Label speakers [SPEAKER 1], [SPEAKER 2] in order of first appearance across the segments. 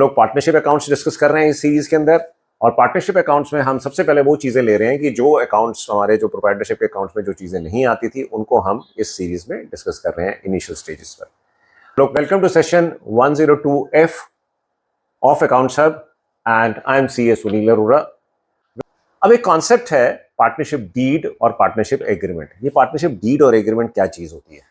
[SPEAKER 1] लोग partnership accounts discuss कर रहे हैं इस सीरीज के अंदर। और पार्टनरशिप अकाउंट्स में हम सबसे पहले वो चीजें ले रहे हैं कि जो अकाउंट्स हमारे जो प्रोप्राइटरशिप के अकाउंट्स में जो चीजें नहीं आती थी उनको हम इस सीरीज में डिस्कस कर रहे हैं इनिशियल स्टेजेस पर। लोग welcome to session 102F of accounts hub and I am CA Sunil Arora. अब एक कॉन्सेप्ट है पार्टनरशिप डीड और पार्टनरशिप एग्रीमेंट। ये पार्टनरशिप डीड और एग्रीमेंट क्या चीज होती है?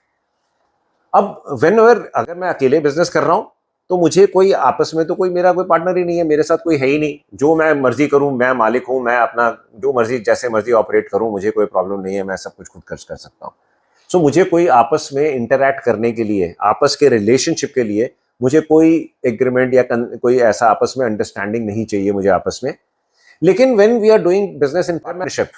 [SPEAKER 1] अब व्हेनेवर अगर मैं अकेले बिजनेस कर रहा हूं तो मुझे कोई आपस में तो कोई मेरा कोई पार्टनर ही नहीं है, मेरे साथ कोई है ही नहीं। जो मैं मर्जी करूं, मैं मालिक हूं, मैं अपना जो मर्जी जैसे मर्जी ऑपरेट करूं, मुझे कोई प्रॉब्लम नहीं है, मैं सब कुछ खुद खर्च कर सकता हूं। सो मुझे कोई आपस में इंटरैक्ट करने के लिए, आपस के रिलेशनशिप के लिए मुझे कोई एग्रीमेंट या कोई ऐसा आपस में अंडरस्टैंडिंग नहीं चाहिए मुझे आपस में। लेकिन when we are doing business in partnership,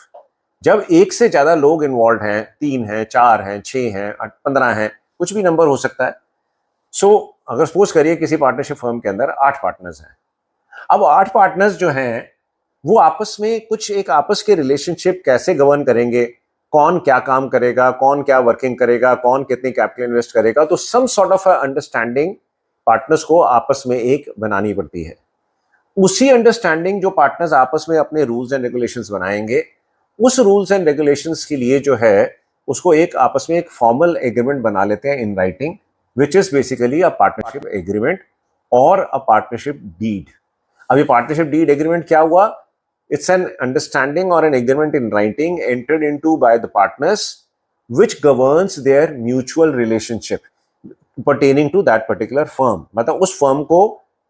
[SPEAKER 1] जब एक से ज्यादा लोग इन्वॉल्व हैं, 3 हैं, 4 हैं, 6 हैं, 15 हैं, कुछ भी नंबर हो सकता है। सो अगर सपोज करिए किसी पार्टनरशिप फर्म के अंदर 8 पार्टनर्स हैं। अब 8 पार्टनर्स जो हैं वो आपस में कुछ एक आपस के रिलेशनशिप कैसे गवर्न करेंगे, कौन क्या काम करेगा, कौन क्या वर्किंग करेगा, कौन कितनी कैपिटल इन्वेस्ट करेगा, तो some sort of understanding partners को आपस में एक बनानी पड़ती है। उसी अंडरस्टैंडिंग जो पार्टनर्स आपस में अपने रूल्स एंड रेगुलेशंस बनाएंगे, उस रूल्स एंड रेगुलेशंस के लिए जो है उसको एक आपस में एक फॉर्मल एग्रीमेंट बना लेते हैं in writing, which is basically a partnership agreement or a partnership deed. अभी partnership deed agreement क्या हुआ? It's an understanding or an agreement in writing entered into by the partners which governs their mutual relationship pertaining to that particular firm. मतलब उस firm को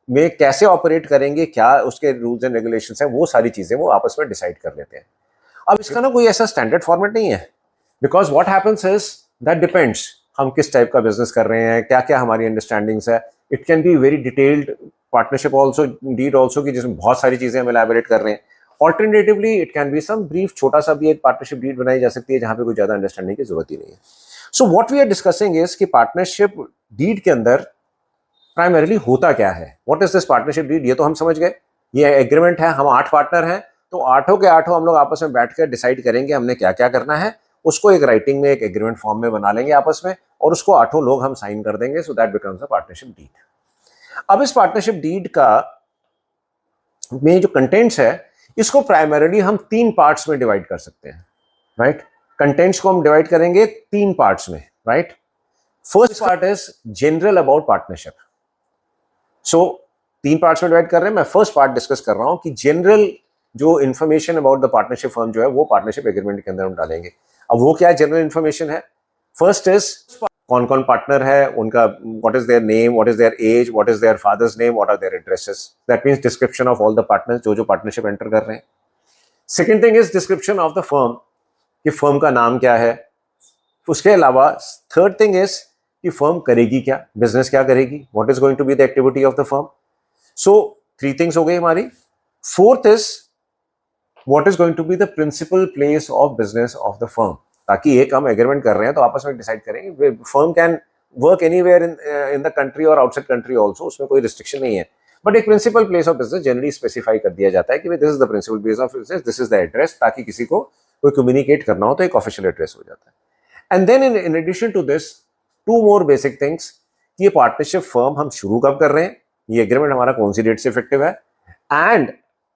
[SPEAKER 1] में कैसे operate करेंगे, क्या उसके रूल्स एंड रेगुलेशंस हैं, वो सारी चीजें वो आपस में डिसाइड कर लेते हैं। अब इसका ना कोई ऐसा स्टैंडर्ड फॉर्मेट नहीं है, because what happens is that depends हम किस टाइप का बिजनेस कर रहे हैं, क्या क्या हमारी अंडरस्टैंडिंग्स है। It can be very detailed partnership also, deed also, की जिसमें बहुत सारी चीजें हम एलैबोरेट कर रहे हैं। Alternatively it can be some brief, छोटा सा भी एक पार्टनरशिप डीड बनाई जा सकती है जहां पे कोई ज्यादा अंडरस्टैंडिंग की जरूरत ही नहीं है। So what we are discussing is कि पार्टनरशिप डीड के अंदर प्राइमरीली होता क्या है, what is this partnership deed. ये तो हम समझ गए, ये एग्रीमेंट है, हम 8 पार्टनर हैं, तो 8 के 8 हम लोग आपस में बैठकर डिसाइड करेंगे हमने क्या क्या करना है, उसको एक राइटिंग में एक एग्रीमेंट फॉर्म में बना लेंगे आपस में, और उसको 8 लोग हम साइन कर देंगे। So that becomes a partnership deed. अब इस पार्टनरशिप डीड का में जो कंटेंट्स है, इसको प्राइमरीली हम 3 पार्ट्स में डिवाइड कर सकते हैं, राइट। कंटेंट्स को हम डिवाइड करेंगे 3 पार्ट्स में, right. First part is general about partnership. So 3 parts में डिवाइड कर रहे हैं, मैं फर्स्ट पार्ट डिस्कस कर रहा हूं कि जनरल जो information about the partnership firm जो है वो पार्टनरशिप एग्रीमेंट के अंदर हम डालेंगे। अब वो क्या जनरल इन्फॉर्मेशन है? फर्स्ट इज कौन कौन पार्टनर है, उनका what is their name, what is their age, what is their father's name, what are their addresses. That means description of all the partners जो जो पार्टनरशिप एंटर कर रहे हैं। Second thing is description of the firm, कि firm का नाम क्या है। उसके अलावा थर्ड थिंग इज कि फर्म करेगी क्या, बिजनेस क्या करेगी, what is going to be the activity of the firm. So 3 things हो गई हमारी। Fourth is what is going to be the principal place of business of the firm, ताकि एक हम एग्रीमेंट कर रहे हैं तो आपस में डिसाइड करेंगे। Firm can work anywhere in the country और आउटसाइड कंट्री ऑल्सो, उसमें कोई रिस्ट्रिक्शन नहीं है, बट एक principal place of business generally specify कर दिया जाता है कि this is the principal place of business, this is the address, ताकि किसी को कोई कम्युनिकेट करना हो तो एक ऑफिशियल एड्रेस हो जाता है। And then in addition to this 2 more basic things, ये पार्टनरशिप फर्म हम शुरू कब कर रहे हैं, ये एग्रीमेंट हमारा कौन सी डेट से इफेक्टिव है, एंड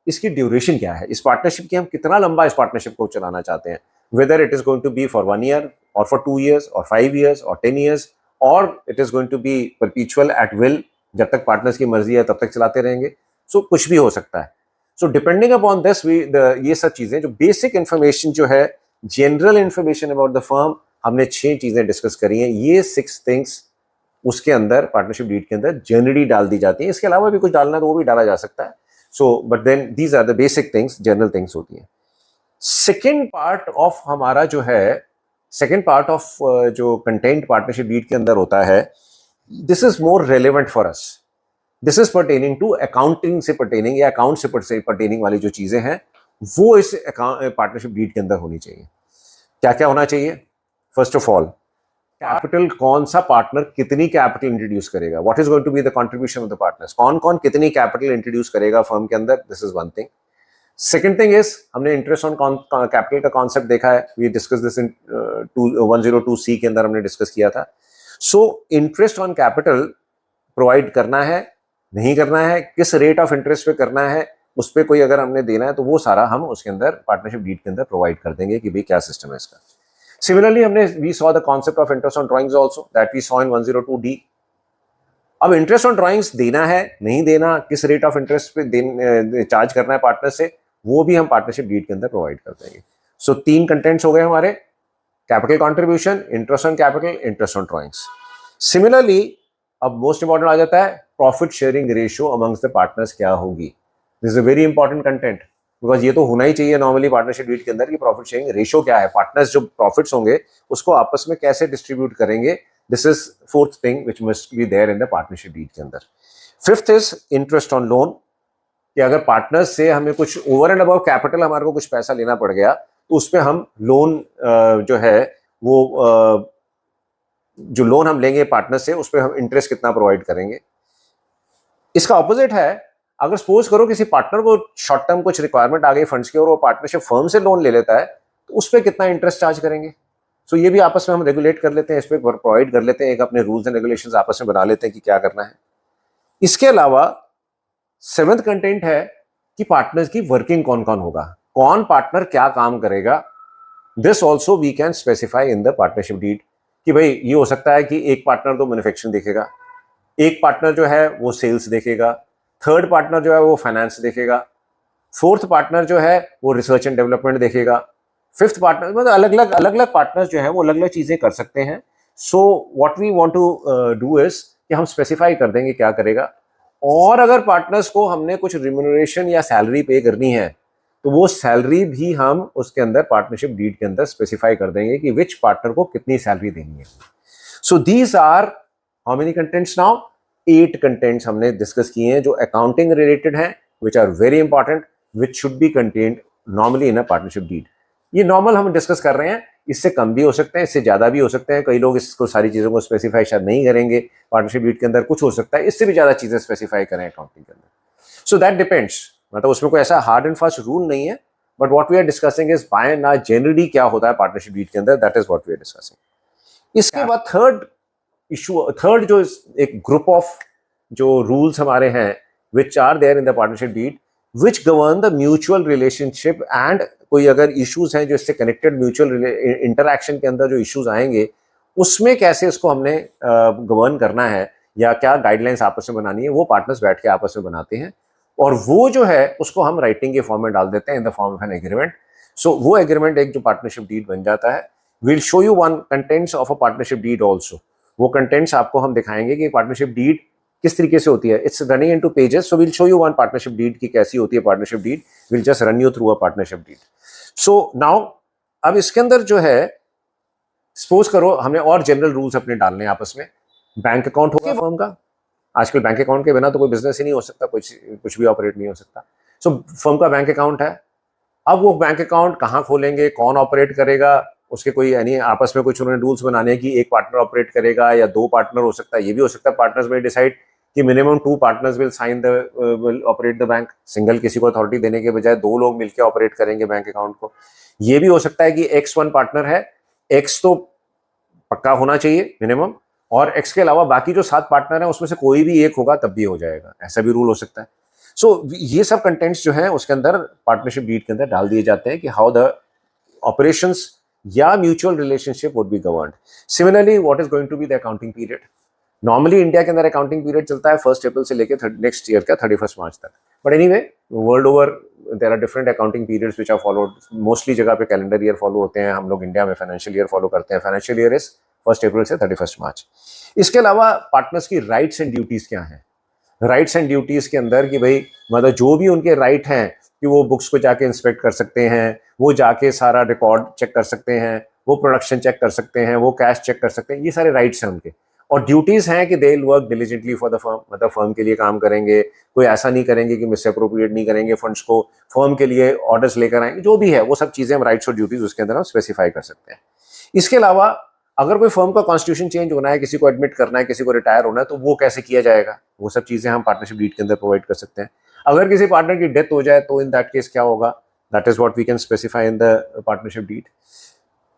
[SPEAKER 1] इसकी ड्यूरेशन क्या है, इस पार्टनरशिप की हम कितना लंबा इस पार्टनरशिप को चलाना चाहते हैं, whether it is going to be for 1 year or for 2 years or 5 years or 10 years or it is going to be perpetual at will, जब तक पार्टनर्स की मर्जी है तब तक चलाते रहेंगे। सो कुछ भी हो सकता है। सो डिपेंडिंग अपॉन दिस ये सब चीजें जो बेसिक इंफॉर्मेशन जो है, general information about the firm, हमने 6 चीजें डिस्कस करी हैं। ये 6 थिंग्स उसके अंदर पार्टनरशिप डीड के अंदर जनरली डाल दी जाती है। इसके अलावा भी कुछ डालना तो वो भी डाला जा सकता है। So but then these are the basic things, general things होती हैं। सेकेंड पार्ट ऑफ हमारा जो है, सेकेंड पार्ट ऑफ जो कंटेंट पार्टनरशिप डीड के अंदर होता है, this is more relevant for us. This is pertaining to accounting से पर्टेनिंग या अकाउंट से पर्टेनिंग वाली जो चीजें हैं वो इस पार्टनरशिप डीड के अंदर होनी चाहिए। क्या क्या होना चाहिए? फर्स्ट ऑफ ऑल कैपिटल, कौन सा पार्टनर कितनी कैपिटल इंट्रोड्यूस करेगा, what is going to be the contribution of the partners, कौन कौन कितनी कैपिटल इंट्रोड्यूस करेगा फर्म के अंदर, this is one thing. Second thing is हमने इंटरेस्ट ऑन कैपिटल का कॉन्सेप्ट देखा है, we discuss this in 102C के अंदर हमने डिस्कस किया था। So interest on capital provide करना है नहीं करना है, किस रेट ऑफ इंटरेस्ट पे करना है, उस पर कोई अगर हमने देना है तो वो सारा हम उसके अंदर पार्टनरशिप डीड के अंदर प्रोवाइड कर देंगे कि भाई क्या सिस्टम है इसका। सिमिलरली हमने we saw the concept of interest on drawings also that we saw in 102D। अब इंटरेस्ट ऑन ड्राइंग्स देना है नहीं देना, किस रेट ऑफ इंटरेस्ट पे चार्ज करना है पार्टनर से, वो भी हम पार्टनरशिप डीड के अंदर प्रोवाइड कर देंगे। सो 3 कंटेंट्स हो गए हमारे, capital contribution, interest on capital, interest on drawings. Similarly अब मोस्ट इंपॉर्टेंट आ जाता है profit sharing ratio amongst the partners क्या होगी। This is a very important content, because ये तो होना ही चाहिए नॉर्मली पार्टनरशिप डीड के अंदर कि प्रॉफिट शेयरिंग रेशियो क्या है, पार्टनर्स जो प्रॉफिट्स होंगे उसको आपस में कैसे डिस्ट्रीब्यूट करेंगे। This is fourth thing which must be there in the partnership deed के अंदर। Fifth is interest on loan, कि अगर पार्टनर्स से हमें कुछ ओवर एंड अबव कैपिटल हमारे को कुछ पैसा लेना पड़ गया तो उसमें हम लोन जो है वो जो लोन हम लेंगे पार्टनर से उस पर हम इंटरेस्ट कितना प्रोवाइड करेंगे। इसका ऑपोजिट है, अगर सपोज करो किसी पार्टनर को शॉर्ट टर्म कुछ रिक्वायरमेंट आ गई फंड्स की और वो पार्टनरशिप फर्म से लोन ले लेता है तो उस पर कितना इंटरेस्ट चार्ज करेंगे। सो ये भी आपस में हम रेगुलेट कर लेते हैं, इस पर प्रोवाइड कर लेते हैं, एक अपने रूल्स एंड रेगुलेशंस आपस में बना लेते हैं कि क्या करना है। इसके अलावा 7th कंटेंट है कि पार्टनर्स की वर्किंग कौन कौन होगा, कौन पार्टनर क्या काम करेगा। This also we can specify in the partnership deed कि भाई ये हो सकता है कि एक पार्टनर तो मैन्युफैक्चरिंग देखेगा, एक पार्टनर जो है वो सेल्स देखेगा, थर्ड पार्टनर जो है वो फाइनेंस देखेगा, फोर्थ पार्टनर जो है वो रिसर्च एंड डेवलपमेंट देखेगा, फिफ्थ पार्टनर, मतलब अलग अलग पार्टनर्स जो है वो अलग अलग चीजें कर सकते हैं। So what we want to do is कि हम स्पेसिफाई कर देंगे क्या करेगा। और अगर पार्टनर्स को हमने कुछ रिम्यूनरेशन या सैलरी पे करनी है तो वो सैलरी भी हम उसके अंदर पार्टनरशिप डीड के अंदर स्पेसिफाई कर देंगे कि विच पार्टनर को कितनी सैलरी देनी है। So these are how many contents now, 8 contents हमने डिस्कस किए हैं जो अकाउंटिंग रिलेटेड हैं, which are very important, which should be contained normally in a partnership deed. ये नॉर्मल हम डिस्कस कर रहे हैं, इससे कम भी हो सकते हैं, इससे ज्यादा भी हो सकते हैं, कई लोग इसको सारी चीजों को स्पेसिफाई शायद नहीं करेंगे पार्टनरशिप डीड के अंदर, कुछ हो सकता है इससे भी ज्यादा चीजें स्पेसिफाई करें अकाउंटिंग के अंदर। सो दैट डिपेंड्स, मतलब उसमें कोई ऐसा हार्ड एंड फास्ट रूल नहीं है, but what we are discussing is by and large generally क्या होता है पार्टनरशिप डीड के अंदर, that is what we are discussing. इसके बाद थर्ड जो एक ग्रुप ऑफ जो रूल्स हमारे हैं which are there in the partnership deed which govern the mutual relationship and कोई अगर इश्यूज हैं जो इससे कनेक्टेड म्यूचुअल इंटरैक्शन के अंदर जो इश्यूज आएंगे उसमें कैसे इसको हमने गवर्न करना है या क्या गाइडलाइंस आपस में बनानी है, वो पार्टनर्स बैठ के आपस में बनाते हैं और वो जो है उसको हम राइटिंग के फॉर्म में डाल देते हैं in the form of an agreement. So वो एग्रीमेंट एक जो पार्टनरशिप डीड बन जाता है। Will show you one contents of a partnership deed also, वो कंटेंट्स आपको हम दिखाएंगे कि पार्टनरशिप डीड किस तरीके से होती है। It's running into pages, so will show you one partnership deed की कैसी होती है partnership deed, will just run you through a partnership deed. So now अब इसके अंदर जो है सपोज करो हमने और जनरल रूल्स अपने डालने हैं आपस में। बैंक अकाउंट होगा फर्म का, आजकल बैंक अकाउंट के बिना तो कोई बिजनेस ही नहीं हो सकता, कुछ भी ऑपरेट नहीं हो सकता। सो फर्म का बैंक अकाउंट है, अब वो बैंक अकाउंट कहाँ खोलेंगे, कौन ऑपरेट करेगा, उसके कोई यानी आपस में कुछ उन्होंने रूल्स बनाने की एक पार्टनर ऑपरेट करेगा या 2 पार्टनर हो सकता है, ये भी हो सकता है पार्टनर्स में डिसाइड कि minimum 2 partners will sign the will operate the bank, single किसी को अथॉरिटी देने के बजाय 2 लोग मिलकर ऑपरेट करेंगे बैंक अकाउंट को। ये भी हो सकता है कि X1 पार्टनर है, X तो पक्का होना चाहिए मिनिमम, और X के अलावा बाकी जो 7 पार्टनर हैं उसमें से कोई भी एक होगा तब भी हो जाएगा, ऐसा भी रूल हो सकता है। सो ये सब कंटेंट्स जो हैं उसके अंदर पार्टनरशिप डीड के अंदर डाल दिए जाते हैं कि हाउ द ऑपरेशंस या mutual relationship would be governed. Similarly what is going to be the accounting period. Normally India के अंदर अकाउंटिंग पीरियड चलता है 1 अप्रैल से लेकर नेक्स्ट ईयर का 31 मार्च तक, but anyway world over there are different accounting periods which are followed. Mostly जगह पे कैलेंडर ईयर फॉलो होते हैं, हम लोग इंडिया में फाइनेंशियल ईयर फॉलो करते हैं। फाइनेंशियल ईयर इज 1 अप्रैल से 31 मार्च। इसके अलावा पार्टनर्स की राइट्स एंड ड्यूटीज क्या हैं। राइट्स एंड ड्यूटीज के अंदर कि भाई मतलब जो भी उनके राइट हैं कि वो बुक्स को जाके इंस्पेक्ट कर सकते हैं, वो जाके सारा रिकॉर्ड चेक कर सकते हैं, वो प्रोडक्शन चेक कर सकते हैं, वो कैश चेक कर सकते हैं, ये सारे राइट्स हैं उनके। और ड्यूटीज हैं कि they will work diligently for the firm, मतलब फर्म के लिए काम करेंगे, कोई ऐसा नहीं करेंगे कि मिस अप्रोप्रिएट नहीं करेंगे फंड्स को, फर्म के लिए ऑर्डर्स लेकर आएंगे, जो भी है वो सब चीजें हम राइट्स और ड्यूटीज उसके अंदर हम स्पेसिफाई कर सकते हैं। इसके अलावा अगर कोई फर्म का कॉन्स्टिट्यूशन चेंज होना है, किसी को एडमिट करना है, किसी को रिटायर होना है, तो वो कैसे किया जाएगा, वो सब चीजें हम पार्टनरशिप डीड के अंदर प्रोवाइड कर सकते हैं। अगर किसी पार्टनर की डेथ हो जाए तो इन दैट केस क्या होगा, that is what we can specify in the partnership deed.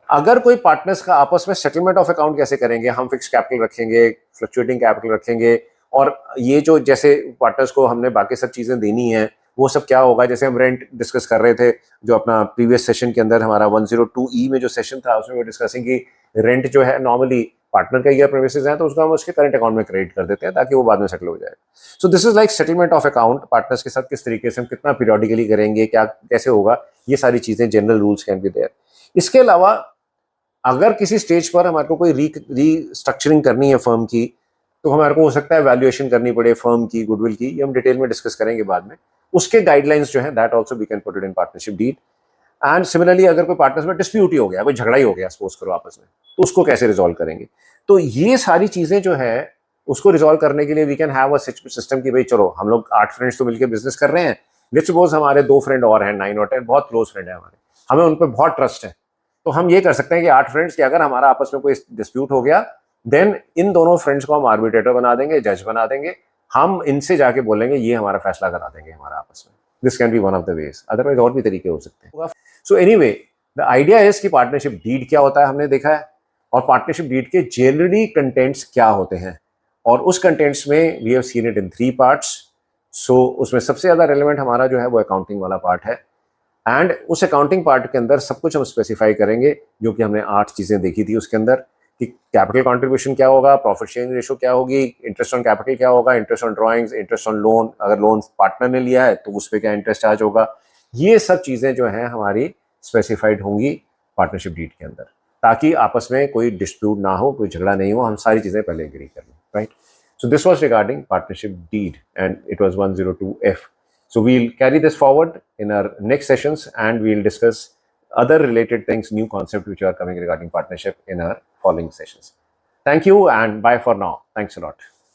[SPEAKER 1] अगर कोई पार्टनर्स का आपस में सेटलमेंट ऑफ अकाउंट कैसे करेंगे, हम फिक्स कैपिटल रखेंगे, फ्लक्चुएटिंग कैपिटल रखेंगे, और ये जो जैसे पार्टनर्स को हमने बाकी सब चीज़ें देनी है, वो सब क्या होगा, जैसे हम रेंट डिस्कस कर रहे थे जो अपना प्रीवियस सेशन के अंदर हमारा 102E में जो सेशन था उसमें वो डिस्कसिंग की रेंट जो है नॉर्मली पार्टनर का ईयर प्रेमिसेस है तो उसको हम उसके करंट अकाउंट में क्रेडिट कर देते हैं ताकि वो बाद में सेटल हो जाए। So this is like settlement of account partners के साथ किस तरीके से हम कितना पीरियडिकली करेंगे, क्या कैसे होगा, ये सारी चीज़ें general rules can be there. इसके अलावा अगर किसी स्टेज पर हमारे को कोई रीस्ट्रक्चरिंग करनी है फर्म की, तो हमारे को हो सकता है वैल्यूएशन करनी पड़े फर्म की, गुडविल की, ये हम डिटेल में डिस्कस करेंगे बाद में। उसके गाइडलाइंस जो है that also we can put it in partnership deed. And similarly अगर कोई पार्टनर्स में डिस्प्यूट ही हो गया, कोई झगड़ा ही हो गया सपोज करो आपस में, तो उसको कैसे रिजॉल्व करेंगे। तो ये सारी चीजें जो है उसको रिजॉल्व करने के लिए we can have a system कि भाई चलो हम लोग 8 फ्रेंड्स तो मिलकर बिजनेस कर रहे हैं, लेट्स सपोज हमारे 2 फ्रेंड और हैं, 9 और 10 बहुत क्लोज फ्रेंड है हमारे, हमें उन पर बहुत ट्रस्ट है, तो हम ये कर सकते हैं कि 8 फ्रेंड्स कि अगर हमारा आपस में कोई डिस्प्यूट हो गया देन इन दोनों फ्रेंड्स को हम आर्बिट्रेटर बना देंगे, जज बना देंगे, हम इनसे जाके बोलेंगे ये हमारा फैसला करा देंगे हमारा आपस में। This can be one of the ways, otherwise और भी तरीके हो सकते हैं। So anyway the idea is कि पार्टनरशिप डीड क्या होता है हमने देखा है, और पार्टनरशिप डीड के जनरली कंटेंट्स क्या होते हैं, और उस कंटेंट्स में we have seen it in 3 parts. So उसमें सबसे ज्यादा रेलेवेंट हमारा जो है वो अकाउंटिंग वाला पार्ट है, एंड उस अकाउंटिंग पार्ट के अंदर सब कुछ हम स्पेसिफाई करेंगे जो कि हमने 8 चीजें देखी थी उसके अंदर, कि कैपिटल कंट्रीब्यूशन क्या होगा, प्रॉफिट शेयरिंग रेशो क्या होगी, इंटरेस्ट ऑन कैपिटल क्या होगा, interest on drawings, interest on loan, अगर लोन पार्टनर ने लिया है तो उस पर क्या इंटरेस्ट चार्ज होगा, ये सब चीजें जो हैं हमारी स्पेसिफाइड होंगी पार्टनरशिप डीड के अंदर, ताकि आपस में कोई डिस्प्यूट ना हो, कोई झगड़ा नहीं हो, हम सारी चीजें पहले एग्री कर लें, right. So this was regarding partnership deed and it was 102F. So we'll carry this forward in our next sessions and we'll discuss other related things, new concepts which are coming regarding partnership in our following sessions. Thank you and bye for now. Thanks a lot.